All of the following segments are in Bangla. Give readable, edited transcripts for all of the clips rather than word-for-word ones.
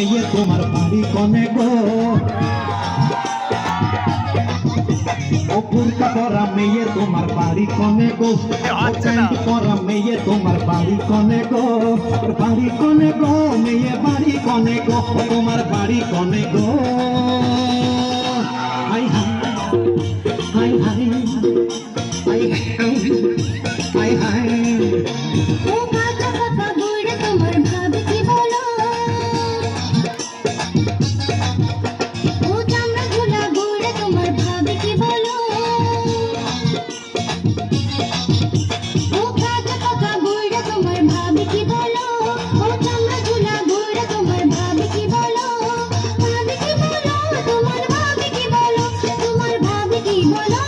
মেয়ে তোমার বাড়ি কনে গো ও বুরকা পরা মেয়ে তোমার বাড়ি কনে গো প্যান্ট পরা মেয়ে তোমার বাড়ি কনে গো মেয়ে বাড়ি কনে গো তোমার বাড়ি কনে গো হাই হাই হাই হাই হাই হাই হাই ও কাকা কাকা বুড়ে তোমার ভাবি কি বলো ও চামড়া ঝুলা বুড়ে তোমার ভাবি কি বলো ও কাকা কাকা বুড়ে তোমার ভাবি কি বলো ও চামড়া ঝুলা বুড়ে তোমার ভাবি কি বলো তোমার ভাবি কি বলো তোমার ভাবি কি বলো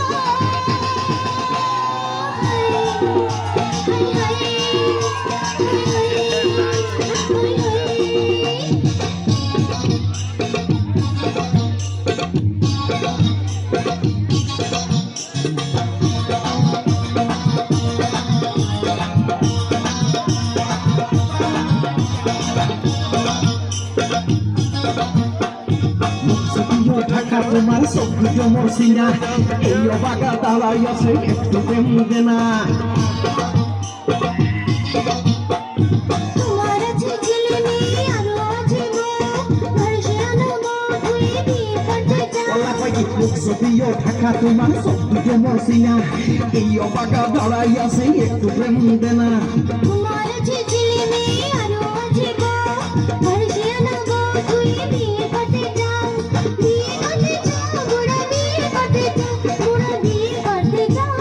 ঢাকা তোমার সবজি মরসিনা এই বাগা দালাই আছে একটু প্রেম দেনা তোমার আছে ছেলে মেয়ে আরো আছে গো ঘরে আনবো তুই বিয়ে করতে চাও সবিও ঢাকা তোমার সবজি মরসিনা এই বাগা দালাই আছে একটু প্রেম দেনা তোমার আছে ছেলে মেয়ে আরো আছে গো ঘরে আনবো তুই বিয়ে করতে চাও বুড়া বিয়ে করতে চাও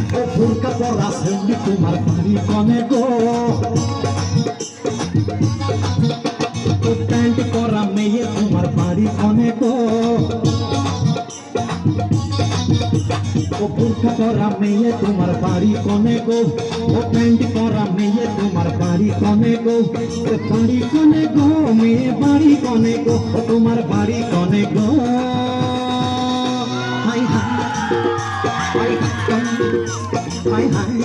ও ফুলকা পরা সেন্ডি তোমার বাড়ি কনে গো ও প্যান্ট পরা মেয়ে তোমার বাড়ি কনে গো ও ফুলকা পরা মেয়ে তোমার বাড়ি কনে গো ও প্যান্ট পরা মেয়ে তোমার বাড়ি কনে গো বাড়ি কনে গো মেয়ে বাড়ি কনে গো ও তোমার বাড়ি কনে গো হাই হাই হাই হাই হাই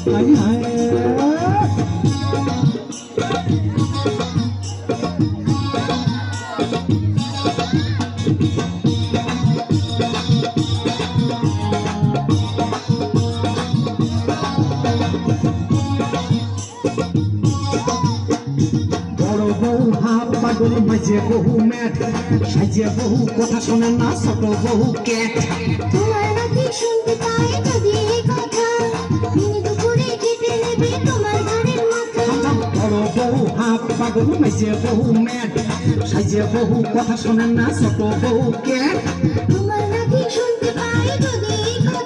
হাই হাই বড় বউ হাত পাগল মাঝে বহু ম্যাট সাজে বহু কথা শোনে না ছোট বহু ক্যাট তোমার নাকি শুনতে পাই যদি এই কথা দিনে দুপুরে কেটে নেবে তোমার ঘরের মাথা বড় বউ হাত পাগল মাঝে বহু ম্যাট সাজে বহু কথা শোনে না ছোট বহু ক্যাট তোমার নাকি শুনতে পাই যদি এই কথা